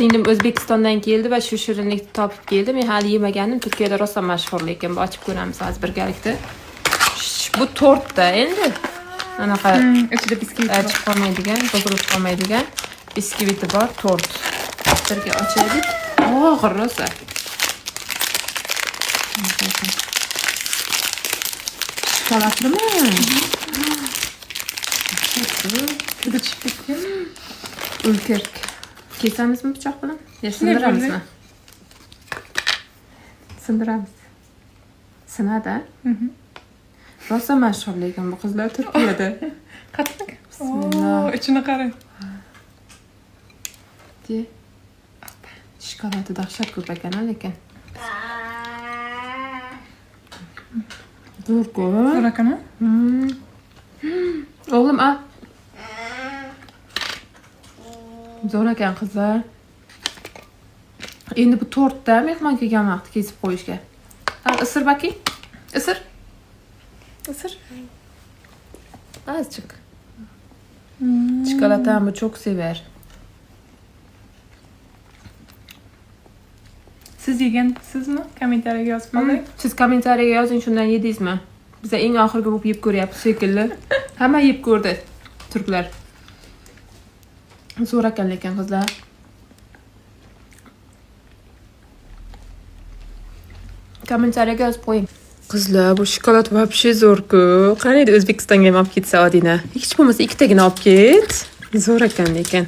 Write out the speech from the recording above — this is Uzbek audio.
singlim O'zbekistondan keldi va shu shirinlikni topib keldi. Men hali yemagandim. Turkiyada rosa mashhur lekin bu ochib ko'ramiz hozir birgalikda. Bu tortda endi anaqa ichida biskvit achib qolmaydigan, buzilib qolmaydigan biskviti bor, tort. Birga ochaylik. Og'ir rosa. Shokoladlimi? Juda chiqib ketgan. Ulkerk. Kesamizmi pichoq bilan? Yo, sindiramizmi? Sindiramiz. Sinadi. Rosa mashhur lekin bu qizlar Turkiyada. Qattiq. Bismillah. İçine qarang. Shokoladi dahshat ko'p ekan lekin. Zo'r ko'p. Zo'r ekan. O'g'lim, a. Zo'r ekan qizlar. Endi bu tortda mehmon kelgan vaqt kesib qo'yishga. Isir baki. Isir. Isir. Azıcık. Çikolatamı çok sever. Siz yegansizmi? Kommentariyaga yozib qo'ying. Siz kommentariyaga yozing, shundan yedingizmi? Biz eng oxirgi bo'lib yeb ko'ryapmiz shekilli. Hamma yeb ko'rdi turklar. Zo'r ekan lekin qizlar. Kommentariyaga yozib qo'ying. Qizlar, bu shokolad вообще zo'r-ku. Qaniydi O'zbekistonga ham olib ketsa Odina. Hech bo'lmasa ikkitagina olib ket. Zo'r ekan lekin.